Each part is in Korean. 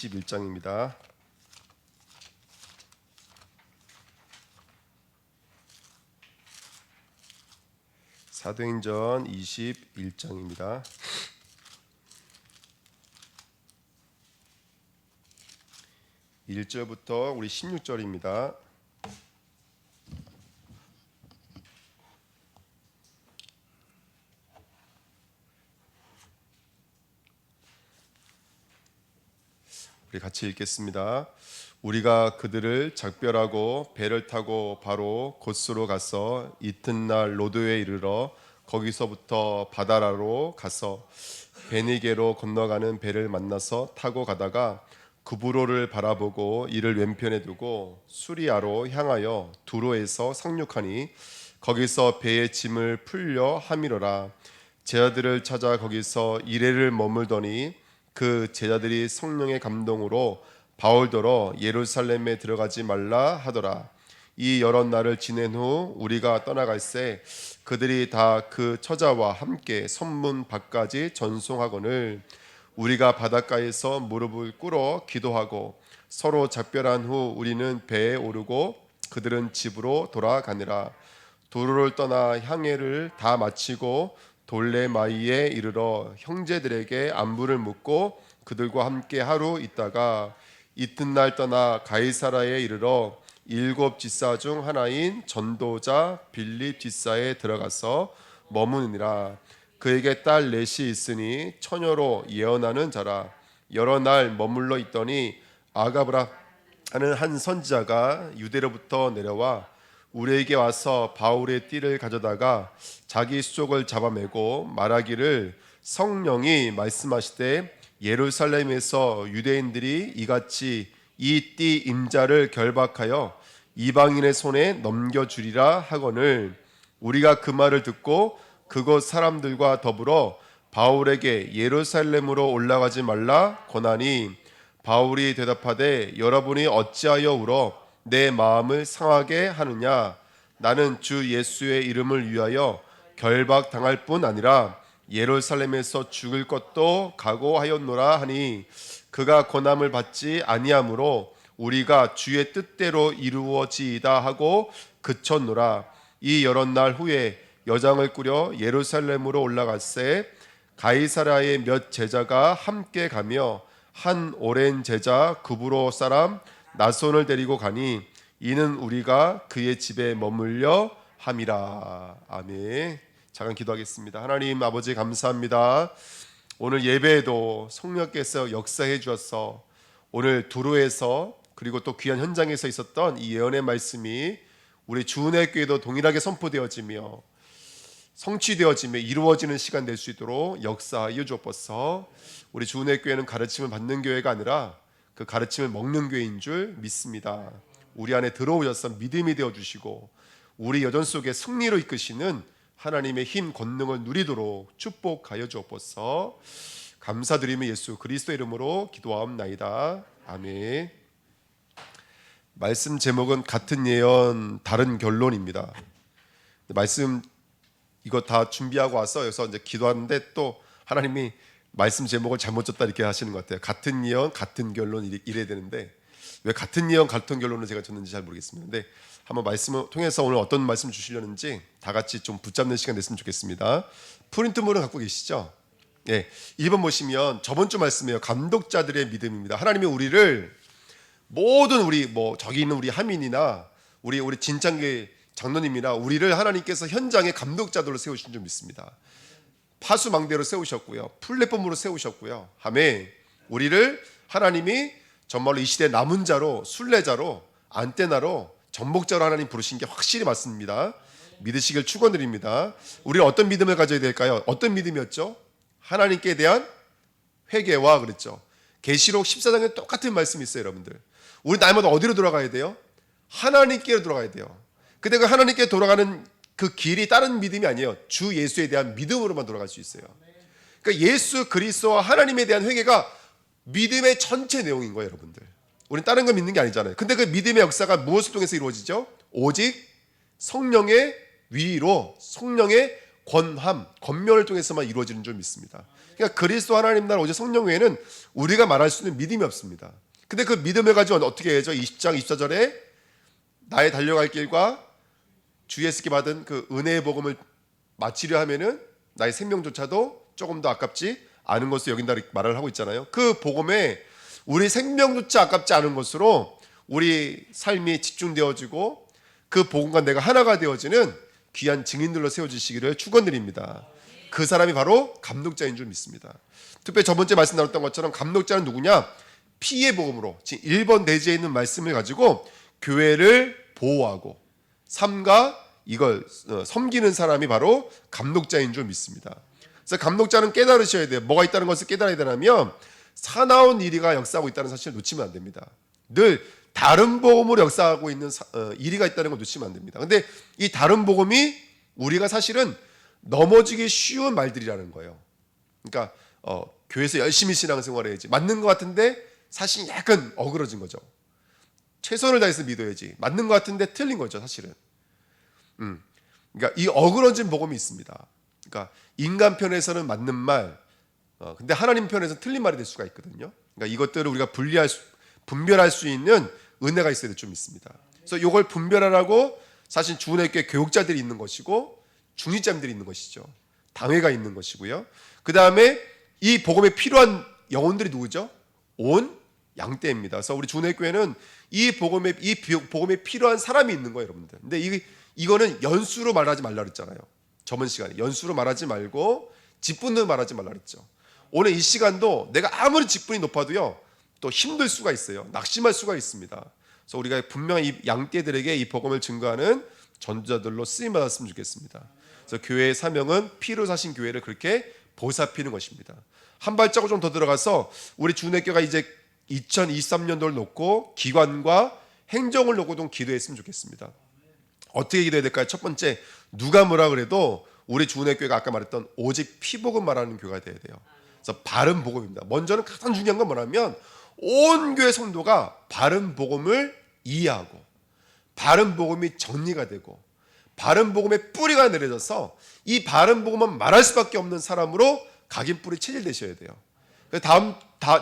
21장입니다. 사도행전 21장입니다. 1절부터 우리 16절입니다. 우리 같이 읽겠습니다. 우리가 그들을 작별하고 배를 타고 바로 곶으로 가서 이튿날 로도에 이르러 거기서부터 바다라로 가서 베니게로 건너가는 배를 만나서 타고 가다가 구브로를 바라보고 이를 왼편에 두고 수리아로 향하여 두로에서 상륙하니 거기서 배의 짐을 풀려 하미로라. 제자들을 찾아 거기서 이레를 머물더니 그 제자들이 성령의 감동으로 바울더러 예루살렘에 들어가지 말라 하더라. 이 여러 날을 지낸 후 우리가 떠나갈새 그들이 다 그 처자와 함께 성문 밖까지 전송하거늘 우리가 바닷가에서 무릎을 꿇어 기도하고 서로 작별한 후 우리는 배에 오르고 그들은 집으로 돌아가니라. 도로를 떠나 향해를 다 마치고 돌레마이에 이르러 형제들에게 안부를 묻고 그들과 함께 하루 있다가 이튿날 떠나 가이사라에 이르러 7 지사 중 하나인 전도자 빌립 지사에 들어가서 머무니라. 그에게 딸 넷이 있으니 처녀로 예언하는 자라. 여러 날 머물러 있더니 아가브라 하는 한 선지자가 유대로부터 내려와 우리에게 와서 바울의 띠를 가져다가 자기 수족을 잡아매고 말하기를 성령이 말씀하시되 예루살렘에서 유대인들이 이같이 이 띠 임자를 결박하여 이방인의 손에 넘겨주리라 하거늘 우리가 그 말을 듣고 그곳 사람들과 더불어 바울에게 예루살렘으로 올라가지 말라 권하니 바울이 대답하되 여러분이 어찌하여 울어 내 마음을 상하게 하느냐. 나는 주 예수의 이름을 위하여 결박당할 뿐 아니라 예루살렘에서 죽을 것도 각오하였노라 하니 그가 권함을 받지 아니하므로 우리가 주의 뜻대로 이루어지이다 하고 그쳤노라. 이 여러 날 후에 여장을 꾸려 예루살렘으로 올라갔새 가이사라의 몇 제자가 함께 가며 한 오랜 제자 구브로 사람 나손을 데리고 가니 이는 우리가 그의 집에 머물려 함이라. 아멘. 잠깐 기도하겠습니다. 하나님 아버지 감사합니다. 오늘 예배에도 성령께서 역사해 주셔서 오늘 두로에서 그리고 또 귀한 현장에서 있었던 이 예언의 말씀이 우리 주은혜교회도 동일하게 선포되어지며 성취되어지며 이루어지는 시간 될 수 있도록 역사하여 주옵소서. 우리 주은혜교회는 가르침을 받는 교회가 아니라 그 가르침을 먹는 교회인 줄 믿습니다. 우리 안에 들어오셔서 믿음이 되어주시고 우리 여전 속에 승리로 이끄시는 하나님의 힘 권능을 누리도록 축복하여 주옵소서. 감사드리며 예수 그리스도 이름으로 기도하옵나이다. 아멘. 말씀 제목은 같은 예언 다른 결론입니다. 말씀 이거 다 준비하고 와서 여기서 이제 기도하는데 또 하나님이 말씀 제목을 잘못 줬다 이렇게 하시는 것 같아요. 같은 예언 같은 결론 이래야 되는데 왜 같은 예언 같은 결론을 제가 줬는지 잘 모르겠습니다. 근데 한번 말씀을 통해서 오늘 어떤 말씀 주시려는지 다 같이 좀 붙잡는 시간 됐으면 좋겠습니다. 프린트물은 갖고 계시죠? 네, 1번 보시면 저번 주 말씀이에요. 감독자들의 믿음입니다. 하나님이 우리를 모든 우리 뭐 저기 있는 우리 하민이나 우리 진창계 장로님이나 우리를 하나님께서 현장의 감독자들로 세우신 줄 믿습니다. 파수망대로 세우셨고요, 플랫폼으로 세우셨고요. 아멘. 우리를 하나님이 정말로 이 시대 남은 자로, 순례자로, 안테나로, 전목자로 하나님 부르신 게 확실히 맞습니다. 믿으시길 축원드립니다. 우리는 어떤 믿음을 가져야 될까요? 어떤 믿음이었죠? 하나님께 대한 회개와 그랬죠. 계시록 14장에 똑같은 말씀이 있어요, 여러분들. 우리 날마다 어디로 돌아가야 돼요? 하나님께로 돌아가야 돼요. 근데 그 하나님께 돌아가는 그 길이 다른 믿음이 아니에요. 주 예수에 대한 믿음으로만 돌아갈 수 있어요. 그러니까 예수 그리스도와 하나님에 대한 회개가 믿음의 전체 내용인 거예요, 여러분들. 우리는 다른 거 믿는 게 아니잖아요. 근데 그 믿음의 역사가 무엇을 통해서 이루어지죠? 오직 성령의 위로, 성령의 권함, 권면을 통해서만 이루어지는 줄 믿습니다. 그러니까 그리스도 하나님 나라 오직 성령 외에는 우리가 말할 수 있는 믿음이 없습니다. 근데 그 믿음을 가지고 어떻게 해야죠? 20장 24절에 나의 달려갈 길과 주 예수께 받은 그 은혜의 복음을 마치려 하면은 나의 생명조차도 조금 더 아깝지 않은 것으로 여긴다 말을 하고 있잖아요. 그 복음에 우리 생명조차 아깝지 않은 것으로 우리 삶이 집중되어지고 그 복음과 내가 하나가 되어지는 귀한 증인들로 세워주시기를 축원드립니다. 그 사람이 바로 감독자인 줄 믿습니다. 특별히 저번 주에 말씀 나눴던 것처럼 감독자는 누구냐? 피의 복음으로 지금 1번 대지에 있는 말씀을 가지고 교회를 보호하고 삶과 이걸 섬기는 사람이 바로 감독자인 줄 믿습니다. 그래서 감독자는 깨달으셔야 돼요. 뭐가 있다는 것을 깨달아야 되냐면 사나운 이리가 역사하고 있다는 사실을 놓치면 안 됩니다. 늘 다른 복음으로 역사하고 있는 이리가 있다는 걸 놓치면 안 됩니다. 근데 이 다른 복음이 우리가 사실은 넘어지기 쉬운 말들이라는 거예요. 그러니까 교회에서 열심히 신앙생활 해야지 맞는 것 같은데 사실 약간 어그러진 거죠. 최선을 다해서 믿어야지 맞는 것 같은데 틀린 거죠, 사실은. 그러니까 이 어그러진 복음이 있습니다. 그러니까 인간 편에서는 맞는 말, 근데 하나님 편에서는 틀린 말이 될 수가 있거든요. 그러니까 이것들을 우리가 분별할 수 있는 은혜가 있어야 될 좀 있습니다. 그래서 이걸 분별하라고 사실 주은혜교회 교육자들이 있는 것이고 중직자님들이 있는 것이죠. 당회가 있는 것이고요. 그 다음에 이 복음에 필요한 영혼들이 누구죠? 온 양떼입니다. 그래서 우리 주은혜교회는 이 복음에 필요한 사람이 있는 거예요, 여러분들. 근데 이거는 연수로 말하지 말라 그랬잖아요. 저번 시간에 연수로 말하지 말고 직분으로 말하지 말라 그랬죠. 오늘 이 시간도 내가 아무리 직분이 높아도요 또 힘들 수가 있어요. 낙심할 수가 있습니다. 그래서 우리가 분명히 이 양떼들에게 이 복음을 증거하는 전도자들로 쓰임 받았으면 좋겠습니다. 그래서 교회의 사명은 피로 사신 교회를 그렇게 보살피는 것입니다. 한 발자국 좀 더 들어가서 우리 주은혜교회가 이제 2023년도를 놓고 기관과 행정을 놓고 좀 기도했으면 좋겠습니다. 어떻게 기도해야 될까요? 첫 번째, 누가 뭐라 그래도 우리 주은혜교회가 아까 말했던 오직 피복음 말하는 교회가 돼야 돼요. 그래서 바른 복음입니다. 먼저는 가장 중요한 건 뭐냐면 온 교회 성도가 바른 복음을 이해하고 바른 복음이 정리가 되고 바른 복음의 뿌리가 내려져서 이 바른 복음만 말할 수밖에 없는 사람으로 각인뿌리 체질되셔야 돼요.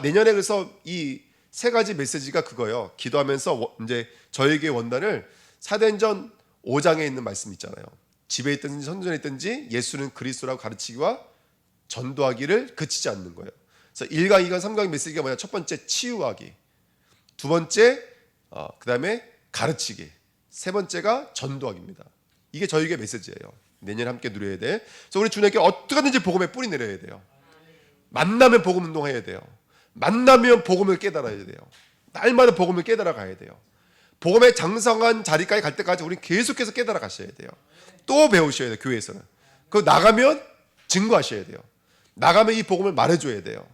내년에 그래서 이 세 가지 메시지가 그거예요. 기도하면서 이제 저에게 원단을 사도행전 5장에 있는 말씀 있잖아요. 집에 있든지 선전에 있든지 예수는 그리스도라고 가르치기와 전도하기를 그치지 않는 거예요. 그래서 1강, 2강, 3강 메시지가 뭐냐? 첫 번째 치유하기, 두 번째 그 다음에 가르치기, 세 번째가 전도하기입니다. 이게 저에게 메시지예요. 내년에 함께 누려야 돼. 그래서 우리 주님께 어떻게든지 복음에 뿌리 내려야 돼요. 만나면 복음 운동해야 돼요. 만나면 복음을 깨달아야 돼요. 날마다 복음을 깨달아 가야 돼요. 복음의 장성한 자리까지 갈 때까지 우리 계속해서 깨달아 가셔야 돼요. 또 배우셔야 돼요. 교회에서는. 그 나가면 증거하셔야 돼요. 나가면 이 복음을 말해줘야 돼요.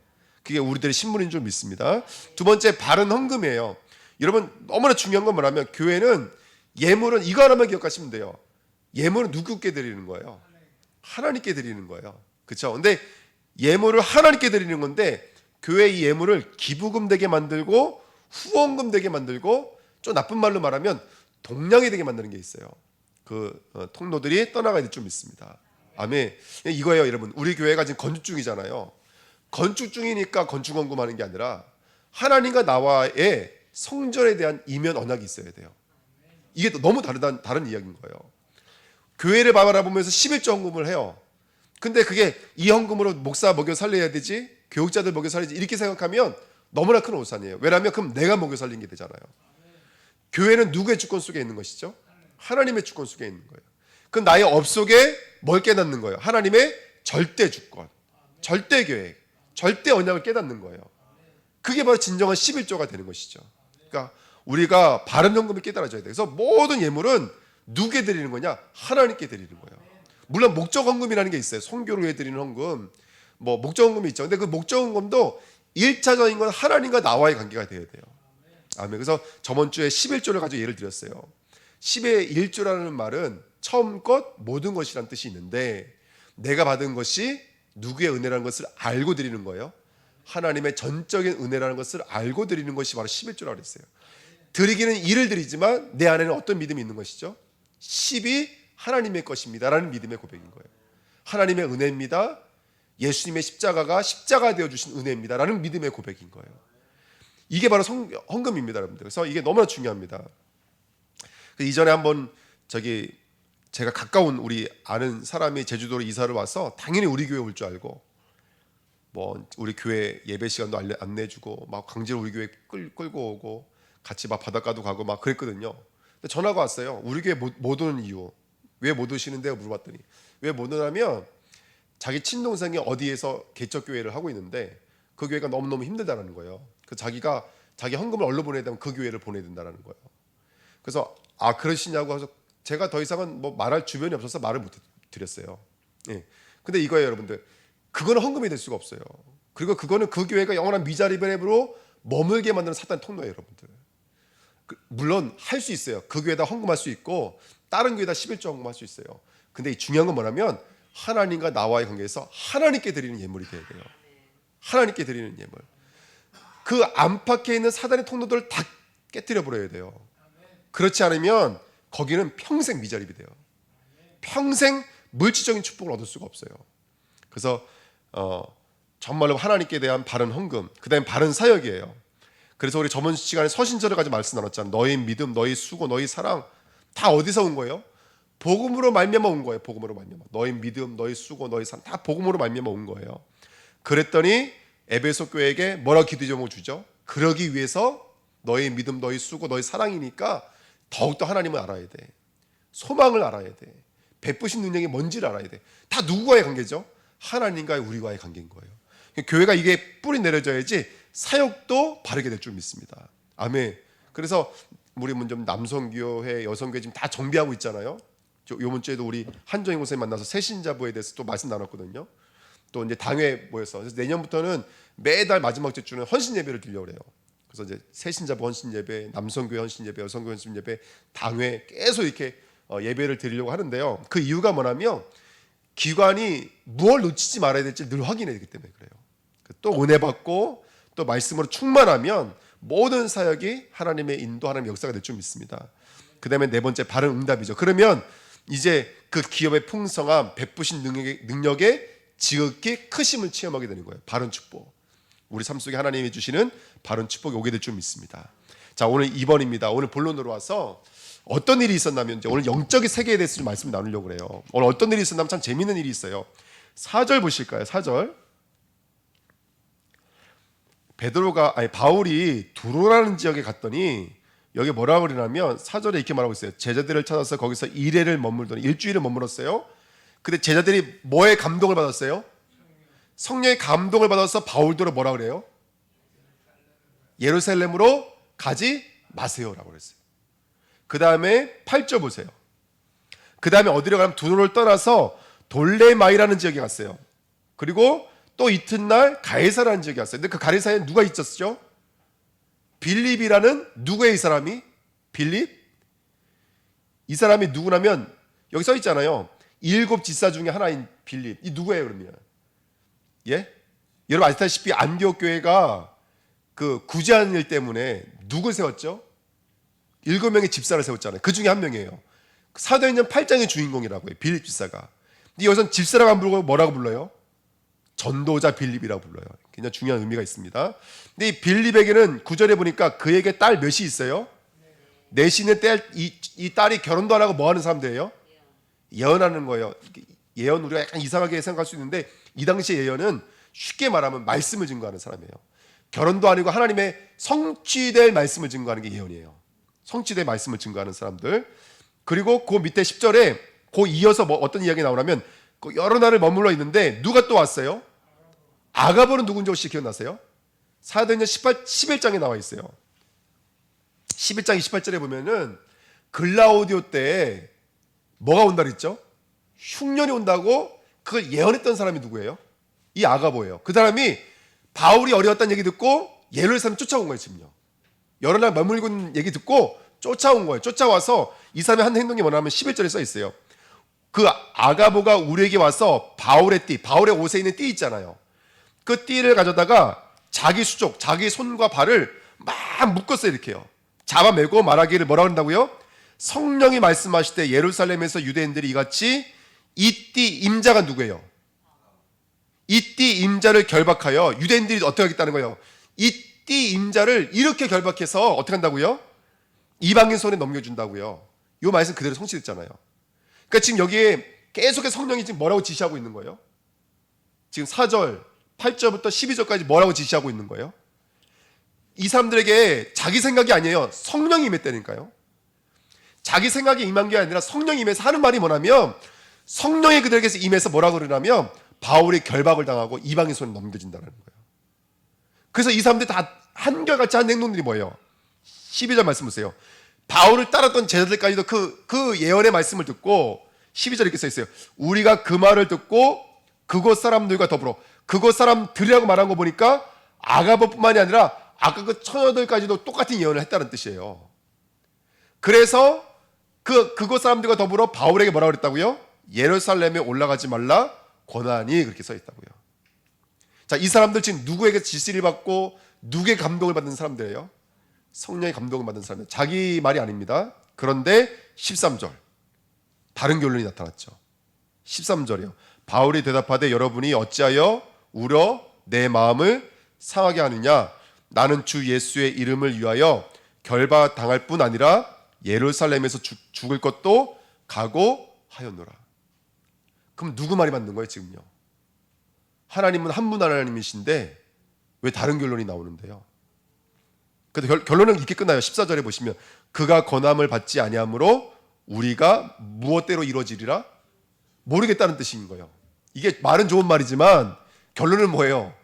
그게 우리들의 신분인 줄 믿습니다. 두 번째, 바른 헌금이에요. 여러분 너무나 중요한 건 뭐냐면 교회는 예물은 이거 하나만 기억하시면 돼요. 예물은 누구께 드리는 거예요? 하나님께 드리는 거예요. 그렇죠? 근데 예물을 하나님께 드리는 건데 교회 이 예물을 기부금 되게 만들고 후원금 되게 만들고 좀 나쁜 말로 말하면 동량이 되게 만드는 게 있어요. 그 통로들이 떠나가야 될 줄 믿습니다. 아멘. 이거예요, 여러분. 우리 교회가 지금 건축 중이잖아요. 건축 중이니까 건축원금하는 게 아니라 하나님과 나와의 성전에 대한 이면 언약이 있어야 돼요. 이게 너무 다른 이야기인 거예요. 교회를 바라보면서 11조 헌금을 해요. 근데 그게 이 헌금으로 목사 먹여 살려야 되지, 교육자들 먹여 살려야지 이렇게 생각하면 너무나 큰 오산이에요. 왜냐하면 그럼 내가 먹여 살린 게 되잖아요. 교회는 누구의 주권 속에 있는 것이죠? 하나님의 주권 속에 있는 거예요. 그럼 나의 업 속에 뭘 깨닫는 거예요? 하나님의 절대 주권, 절대 계획, 절대 언약을 깨닫는 거예요. 그게 바로 진정한 11조가 되는 것이죠. 그러니까 우리가 바른 헌금을 깨달아져야 돼요. 그래서 모든 예물은 누구에 드리는 거냐? 하나님께 드리는 거예요. 물론 목적 헌금이라는 게 있어요. 선교를 위해 드리는 헌금, 뭐 목적 헌금이 있죠. 근데 그 목적 헌금도 1차적인 건 하나님과 나와의 관계가 돼야 돼요. 아멘. 그래서 저번 주에 11조를 가지고 예를 들었어요. 10의 1조라는 말은 처음 것 모든 것이라는 뜻이 있는데 내가 받은 것이 누구의 은혜라는 것을 알고 드리는 거예요. 하나님의 전적인 은혜라는 것을 알고 드리는 것이 바로 11조라고 했어요. 드리기는 일을 드리지만 내 안에는 어떤 믿음이 있는 것이죠? 10이 하나님의 것입니다 라는 믿음의 고백인 거예요. 하나님의 은혜입니다. 예수님의 십자가가 십자가 되어주신 은혜입니다 라는 믿음의 고백인 거예요. 이게 바로 헌금입니다, 여러분들. 그래서 이게 너무나 중요합니다. 이전에 한번 제가 가까운 우리 아는 사람이 제주도로 이사를 와서 당연히 우리 교회 올 줄 알고 뭐 우리 교회 예배 시간도 안내주고 막 강제로 우리 교회 끌고 오고 같이 막 바닷가도 가고 막 그랬거든요. 근데 전화가 왔어요. 우리 교회 못 오는 이유, 왜 못 오시는데요? 물어봤더니 왜 못 오냐면 자기 친동생이 어디에서 개척교회를 하고 있는데 그 교회가 너무너무 힘들다는 거예요. 그 자기가 자기 헌금을 얼로 보내야 되면 그 교회를 보내야 된다는 거예요. 그래서 그러시냐고 해서 제가 더 이상은 뭐 말할 주변이 없어서 말을 못 드렸어요. 예. 근데 이거예요, 여러분들. 그거는 헌금이 될 수가 없어요. 그리고 그거는 그 교회가 영원한 미자립으로 머물게 만드는 사탄의 통로예요, 여러분들. 물론 할 수 있어요. 그 교회에다 헌금할 수 있고 다른 교회에다 11조 헌금할 수 있어요. 근데 이 중요한 건 뭐냐면 하나님과 나와의 관계에서 하나님께 드리는 예물이 돼야 돼요. 하나님께 드리는 예물. 그 안팎에 있는 사단의 통로들을 다 깨뜨려 버려야 돼요. 그렇지 않으면 거기는 평생 미자립이 돼요. 평생 물질적인 축복을 얻을 수가 없어요. 그래서 정말로 하나님께 대한 바른 헌금, 그 다음에 바른 사역이에요. 그래서 우리 저번 시간에 서신절을 가지고 말씀 나눴잖아요. 너희 믿음, 너희 수고, 너희 사랑 다 어디서 온 거예요? 복음으로 말미암아 온 거예요. 복음으로 말미암아. 너희 믿음, 너희 수고, 너희 사랑 다 복음으로 말미암아 온 거예요. 그랬더니 에베소 교회에게 뭐라고 기도 제목을 주죠? 그러기 위해서 너희 믿음, 너희 수고, 너희 사랑이니까 더욱더 하나님을 알아야 돼. 소망을 알아야 돼. 베푸신 능력이 뭔지를 알아야 돼. 다 누구와의 관계죠? 하나님과의 우리와의 관계인 거예요. 교회가 이게 뿌리 내려져야지 사역도 바르게 될 줄 믿습니다. 아멘. 그래서 우리 좀 남성교회, 여성교회 지금 다 정비하고 있잖아요. 요번 주에도 우리 한정희 목사님 만나서 새신자부에 대해서 또 말씀 나눴거든요. 또 이제 당회 모여서 그래서 내년부터는 매달 마지막 주는 헌신 예배를 드리려고 그래요. 그래서 이제 새신자부 헌신 예배, 남성교회 헌신 예배, 여성교회 헌신 예배, 당회 계속 이렇게 예배를 드리려고 하는데요. 그 이유가 뭐냐면 기관이 무엇을 놓치지 말아야 될지 늘 확인해야 되기 때문에 그래요. 또 은혜 받고 또 말씀으로 충만하면 모든 사역이 하나님의 인도, 하나님의 역사가 될 줄 믿습니다. 그 다음에 네 번째 바른 응답이죠. 그러면 이제 그 기업의 풍성함, 베푸신 능력의 지극히 크심을 체험하게 되는 거예요. 바른 축복. 우리 삶 속에 하나님이 주시는 바른 축복이 오게 될 줄 믿습니다. 자, 오늘 2번입니다. 오늘 본론으로 와서 어떤 일이 있었냐면 이제 오늘 영적인 세계에 대해서 좀 말씀 나누려고 그래요. 오늘 어떤 일이 있었냐면 참 재미있는 일이 있어요. 4절 보실까요? 4절. 바울이 두로라는 지역에 갔더니 여기 뭐라고 그러냐면 4절에 이렇게 말하고 있어요. 제자들을 찾아서 거기서 일주일을 머물었어요. 근데 제자들이 뭐에 감동을 받았어요? 성령의 감동을 받아서 바울도 뭐라 그래요? 예루살렘으로 가지 마세요라고 그랬어요. 그 다음에 8절 보세요. 그 다음에 어디로 가면 두로를 떠나서 돌레마이라는 지역에 갔어요. 그리고 또 이튿날 가이사라는 지역에 갔어요. 근데 그 가이사에 누가 있었죠? 빌립이라는 누구의 이 사람이? 빌립? 이 사람이 누구냐면 여기 써 있잖아요. 7 지사 중에 하나인 빌립. 이 누구예요 그러면? 예? 여러분 아시다시피 안디옥 교회가 그 구제하는 일 때문에 누굴 세웠죠? 7명의 집사를 세웠잖아요. 그 중에 한 명이에요. 사도행전 8장의 주인공이라고요. 빌립 집사가. 근데 여기서는 집사라고 안 부르고 뭐라고 불러요? 전도자 빌립이라고 불러요. 굉장히 중요한 의미가 있습니다. 근데 이 빌립에게는 9절에 보니까 그에게 딸 몇이 있어요? 넷이는 이 딸이 결혼도 안 하고 뭐 하는 사람들이에요? 예언하는 거예요. 예언 우리가 약간 이상하게 생각할 수 있는데 이 당시의 예언은 쉽게 말하면 말씀을 증거하는 사람이에요. 결혼도 아니고 하나님의 성취될 말씀을 증거하는 게 예언이에요. 성취될 말씀을 증거하는 사람들. 그리고 그 밑에 10절에 그 이어서 뭐 어떤 이야기 나오냐면 여러 날을 머물러 있는데 누가 또 왔어요? 아가보는 누군지 혹시 기억나세요? 사도행전 11장에 나와 있어요. 11장 28절에 보면은 글라우디오 때 뭐가 온다 그랬죠? 흉년이 온다고 그걸 예언했던 사람이 누구예요? 이 아가보예요. 그 사람이 바울이 어려웠다는 얘기 듣고 예루살렘 쫓아온 거예요. 지금요. 여러 날 머물고 있는 얘기 듣고 쫓아온 거예요. 쫓아와서 이 사람의 한 행동이 뭐냐면 11절에 써 있어요. 그 아가보가 우리에게 와서 바울의 띠, 바울의 옷에 있는 띠 있잖아요. 그 띠를 가져다가 자기 수족, 자기 손과 발을 막 묶었어요. 이렇게요. 잡아매고 말하기를 뭐라고 한다고요? 성령이 말씀하실 때 예루살렘에서 유대인들이 이같이 이 띠 임자가 누구예요? 이띠 임자를 결박하여 유대인들이 어떻게 하겠다는 거예요? 이띠 임자를 이렇게 결박해서 어떻게 한다고요? 이방인 손에 넘겨준다고요. 이 말씀 그대로 성취됐잖아요. 그러니까 지금 여기에 계속해서 성령이 지금 뭐라고 지시하고 있는 거예요? 지금 4절, 8절부터 12절까지 뭐라고 지시하고 있는 거예요? 이 사람들에게 자기 생각이 아니에요. 성령이 임했다니까요. 자기 생각이 임한 게 아니라 성령이 임해서 하는 말이 뭐냐면, 성령이 그들에게서 임해서 뭐라고 그러냐면 바울이 결박을 당하고 이방인 손에 넘겨진다는 거예요. 그래서 이 사람들이 다 한결같이 한 행동들이 뭐예요? 12절 말씀 보세요. 바울을 따랐던 제자들까지도 그 예언의 말씀을 듣고 12절 이렇게 써 있어요. 우리가 그 말을 듣고 그곳 사람들과 더불어, 그곳 사람들이라고 말한 거 보니까 아가버뿐만이 아니라 아까 그 처녀들까지도 똑같은 예언을 했다는 뜻이에요. 그래서 그곳 사람들과 더불어 바울에게 뭐라고 그랬다고요? 예루살렘에 올라가지 말라 고난이, 그렇게 써 있다고요. 자, 이 사람들 지금 누구에게 지시를 받고 누구의 감동을 받는 사람들이에요? 성령의 감동을 받는 사람들. 자기 말이 아닙니다. 그런데 13절 다른 결론이 나타났죠. 13절이요. 바울이 대답하되 여러분이 어찌하여 우려 내 마음을 상하게 하느냐? 나는 주 예수의 이름을 위하여 결박당할 뿐 아니라 예루살렘에서 죽을 것도 각오하였노라. 그럼 누구 말이 맞는 거예요 지금요? 하나님은 한 분 하나님이신데 왜 다른 결론이 나오는데요? 그래도 결론은 이렇게 끝나요. 14절에 보시면 그가 권함을 받지 아니하므로 우리가 무엇대로 이루어지리라 모르겠다는 뜻인 거예요. 이게 말은 좋은 말이지만 결론은 뭐예요?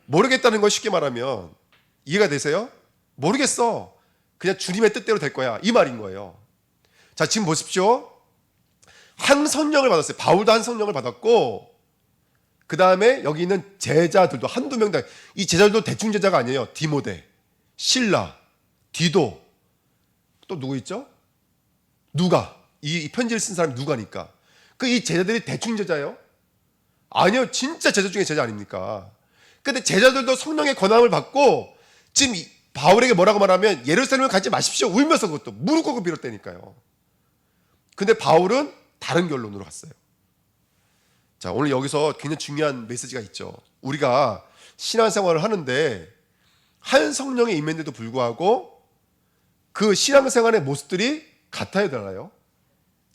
모르겠다는 걸 쉽게 말하면 이해가 되세요? 모르겠어. 그냥 주님의 뜻대로 될 거야. 이 말인 거예요. 자, 지금 보십시오. 한 성령을 받았어요. 바울도 한 성령을 받았고, 그 다음에 여기 있는 제자들도 한두 명 다, 이 제자들도 대충 제자가 아니에요. 디모데, 실라, 디도, 또 누구 있죠? 누가. 이 편지를 쓴 사람이 누가니까. 이 제자들이 대충 제자예요? 아니요. 진짜 제자 중에 제자 아닙니까? 근데 제자들도 성령의 권함을 받고 지금 바울에게 뭐라고 말하면 예루살렘을 가지 마십시오. 울면서 그것도 무릎 꿇고 빌었다니까요. 근데 바울은 다른 결론으로 갔어요. 자, 오늘 여기서 굉장히 중요한 메시지가 있죠. 우리가 신앙생활을 하는데 한 성령의 임했는데도 불구하고 그 신앙생활의 모습들이 같아요, 달라요?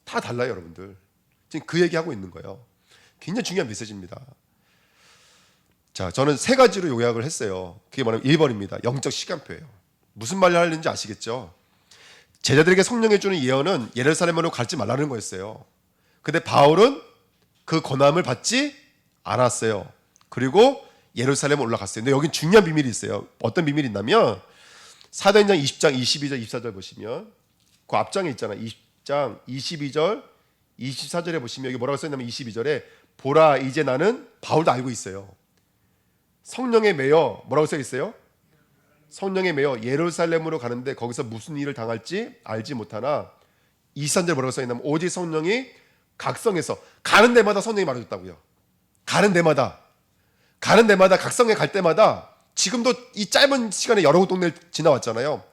다 달라요, 여러분들. 지금 그 얘기하고 있는 거예요. 굉장히 중요한 메시지입니다. 자, 저는 세 가지로 요약을 했어요. 그게 뭐냐면 1번입니다. 영적 시간표예요. 무슨 말을 하는지 아시겠죠? 제자들에게 성령이 주는 예언은 예루살렘으로 가지 말라는 거였어요. 근데 바울은 그 권함을 받지 않았어요. 그리고 예루살렘에 올라갔어요. 근데 여긴 중요한 비밀이 있어요. 어떤 비밀이 있냐면 사도행전 20장 22절 24절 보시면 그 앞장에 있잖아요. 20장 22절 24절에 보시면 여기 뭐라고 써있냐면 22절에 보라 이제 나는, 바울도 알고 있어요. 성령에 매여 뭐라고 써 있어요? 성령에 매여 예루살렘으로 가는데 거기서 무슨 일을 당할지 알지 못하나 23절 뭐라고 써 있냐면 오직 성령이 각성해서 가는 데마다 성령이 말해줬다고요. 가는 데마다 각성에 갈 때마다, 지금도 이 짧은 시간에 여러 동네를 지나왔잖아요.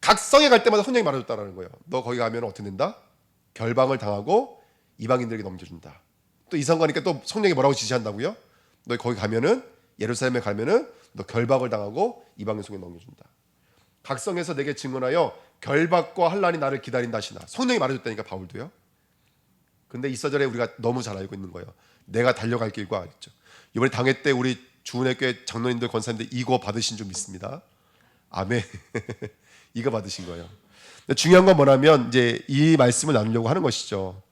각성에 갈 때마다 성령이 말해줬다는 거예요. 너 거기 가면 어떻게 된다? 결방을 당하고 이방인들에게 넘겨준다. 또 이상 가니까 또 성령이 뭐라고 지시한다고요? 너 거기 가면은, 예루살렘에 가면은 너 결박을 당하고 이방인 손에 넘겨준다. 각성에서 내게 증언하여 결박과 환난이 나를 기다린다 하시나. 성령이 말해줬다니까, 바울도요. 근데 이 사절에 우리가 너무 잘 알고 있는 거예요. 내가 달려갈 길과 있죠. 이번에 당회 때 우리 주은혜교회 장로님들 권사님들 이거 받으신 줄 믿습니다. 아멘. 이거 받으신 거예요. 근데 중요한 건 뭐냐면 이제 이 말씀을 나누려고 하는 것이죠.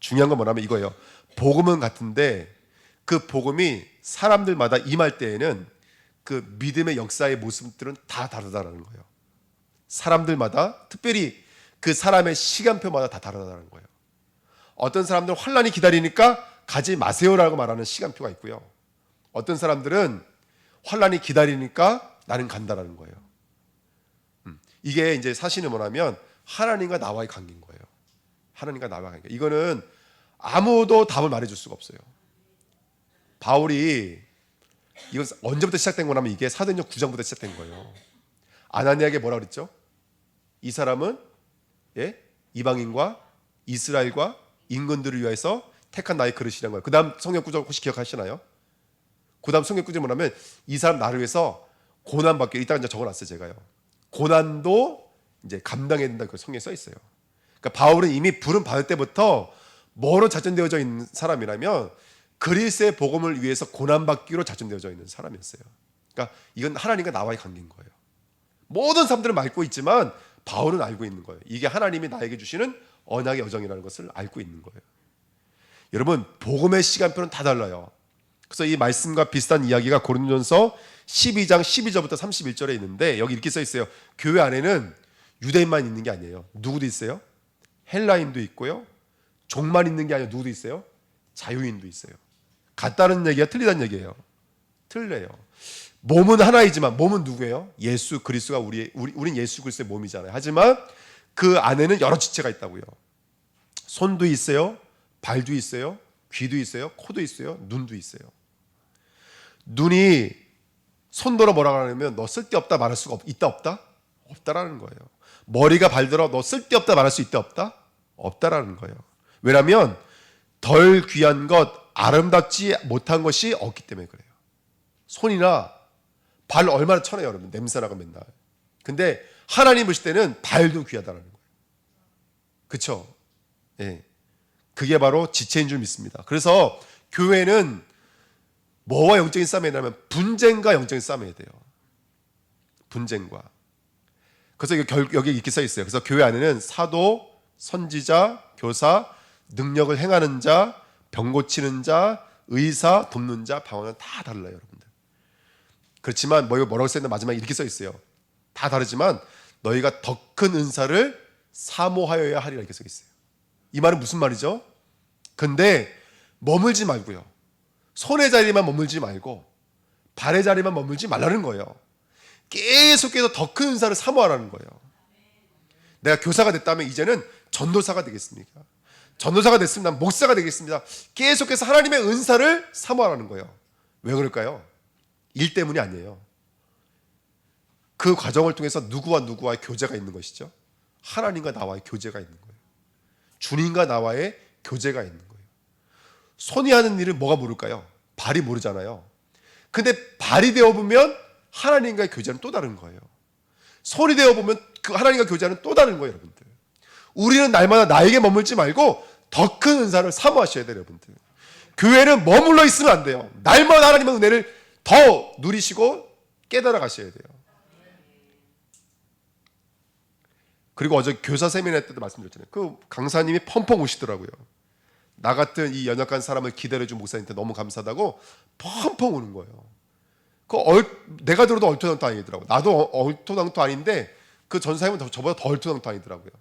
중요한 건 뭐냐면 이거예요. 복음은 같은데 그 복음이 사람들마다 임할 때에는 그 믿음의 역사의 모습들은 다 다르다라는 거예요. 사람들마다, 특별히 그 사람의 시간표마다 다 다르다는 거예요. 어떤 사람들은 환난이 기다리니까 가지 마세요라고 말하는 시간표가 있고요. 어떤 사람들은 환난이 기다리니까 나는 간다라는 거예요. 이게 이제 사실은 뭐냐면 하나님과 나와의 관계인 거예요. 하나님과 나와의 관계. 이거는 아무도 답을 말해줄 수가 없어요. 바울이 이건 언제부터 시작된 거냐면 이게 사도행전 9장부터 시작된 거예요. 아나니아에게 뭐라 그랬죠? 이 사람은 이방인과 이스라엘과 임금들을 위해서 택한 나의 그릇이라는 거예요. 그 다음 성경 구절 혹시 기억하시나요? 그 다음 성경 구절이 뭐냐면 이 사람 나를 위해서 고난받기, 이따가 이제 적어놨어요 제가요. 고난도 이제 감당해야 된다, 그 성경에 써 있어요. 그러니까 바울은 이미 부름 받을 때부터 뭐로 작정되어져 있는 사람이라면 그리스의 복음을 위해서 고난받기로 작정되어져 있는 사람이었어요. 그러니까 이건 하나님과 나와의 관계인 거예요. 모든 사람들은 알고 있지만 바울은 알고 있는 거예요. 이게 하나님이 나에게 주시는 언약의 여정이라는 것을 알고 있는 거예요. 여러분, 복음의 시간표는 다 달라요. 그래서 이 말씀과 비슷한 이야기가 고린도전서 12장 12절부터 31절에 있는데, 여기 이렇게 써 있어요. 교회 안에는 유대인만 있는 게 아니에요. 누구도 있어요? 헬라인도 있고요. 종만 있는 게 아니라 누구도 있어요? 자유인도 있어요. 같다는 얘기야, 틀리다는 얘기예요? 틀려요. 몸은 하나이지만 몸은 누구예요? 예수 그리스도가 우린 예수 그리스도의 몸이잖아요. 하지만 그 안에는 여러 지체가 있다고요. 손도 있어요, 발도 있어요, 귀도 있어요, 코도 있어요, 눈도 있어요. 눈이 손들어 뭐라고 하냐면 너 쓸데없다 말할 수가 있다 없다? 없다라는 거예요. 머리가 발들어 너 쓸데없다 말할 수 있다 없다? 없다라는 거예요. 왜냐하면 덜 귀한 것, 아름답지 못한 것이 없기 때문에 그래요. 손이나 발 얼마나 천해요, 여러분. 냄새나고 맨날. 근데 하나님 보실 때는 발도 귀하다는 거예요. 그렇죠? 예. 그게 바로 지체인 줄 믿습니다. 그래서 교회는 뭐와 영적인 싸움이 되냐면 분쟁과 영적인 싸움이 해야 돼요. 분쟁과. 그래서 여기 이렇게 써 있어요. 그래서 교회 안에는 사도, 선지자, 교사, 능력을 행하는 자, 병 고치는 자, 의사, 돕는 자, 방언은 다 달라요, 여러분들. 그렇지만 뭐라고 써있나 마지막에 이렇게 써 있어요. 다 다르지만 너희가 더 큰 은사를 사모하여야 하리라, 이렇게 써 있어요. 이 말은 무슨 말이죠? 근데 머물지 말고요. 손의 자리만 머물지 말고 발의 자리만 머물지 말라는 거예요. 계속해서 더 큰 은사를 사모하라는 거예요. 내가 교사가 됐다면 이제는 전도사가 되겠습니까? 전도사가 됐으면 난 목사가 되겠습니다. 계속해서 하나님의 은사를 사모하라는 거예요. 왜 그럴까요? 일 때문이 아니에요. 그 과정을 통해서 누구와의 교제가 있는 것이죠. 하나님과 나와의 교제가 있는 거예요. 주님과 나와의 교제가 있는 거예요. 손이 하는 일을 뭐가 모를까요? 발이 모르잖아요. 근데 발이 되어보면 하나님과의 교제는 또 다른 거예요. 손이 되어보면 그 하나님과 교제는 또 다른 거예요, 여러분들. 우리는 날마다 나에게 머물지 말고 더 큰 은사를 사모하셔야 돼요, 여러분들. 교회는 머물러 있으면 안 돼요. 날마다 하나님의 은혜를 더 누리시고 깨달아 가셔야 돼요. 그리고 어제 교사 세미나 때도 말씀드렸잖아요. 그 강사님이 펑펑 우시더라고요. 나 같은 이 연약한 사람을 기다려준 목사님한테 너무 감사하다고 펑펑 우는 거예요. 내가 들어도 얼토당토 아니더라고요. 나도 얼토당토 아닌데 그 전사님은 저보다 더 얼토당토 아니더라고요.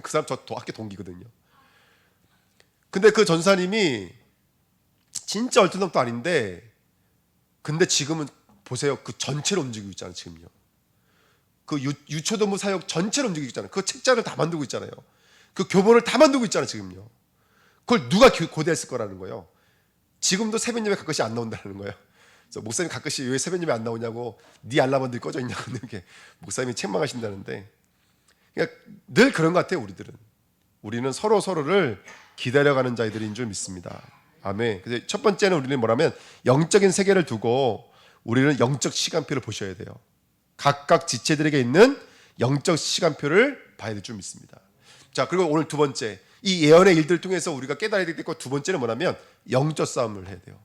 그 사람 저 학교 동기거든요. 근데 그 전사님이 진짜 얼토당토 아닌데, 근데 지금은 보세요. 그 전체를 움직이고 있잖아요, 지금요. 그 유초동부 사역 전체를 움직이고 있잖아요. 그 책자를 다 만들고 있잖아요. 그 교본을 다 만들고 있잖아요, 지금요. 그걸 누가 고대했을 거라는 거예요. 지금도 새벽 예배 가끔씩 안 나온다는 거예요. 그래서 목사님 가끔씩 왜 새벽 예배 안 나오냐고, 네 알람은 꺼져 있냐고 이렇게 목사님이 책망하신다는데, 그러니까 늘 그런 것 같아요. 우리는 서로를 기다려가는 자들인 줄 믿습니다. 아멘. 그래서 첫 번째는 우리는 뭐라면 영적인 세계를 두고 우리는 영적 시간표를 보셔야 돼요. 각각 지체들에게 있는 영적 시간표를 봐야 될 줄 믿습니다. 자, 그리고 오늘 두 번째, 이 예언의 일들을 통해서 우리가 깨달아야 될 것, 두 번째는 뭐냐면 영적 싸움을 해야 돼요.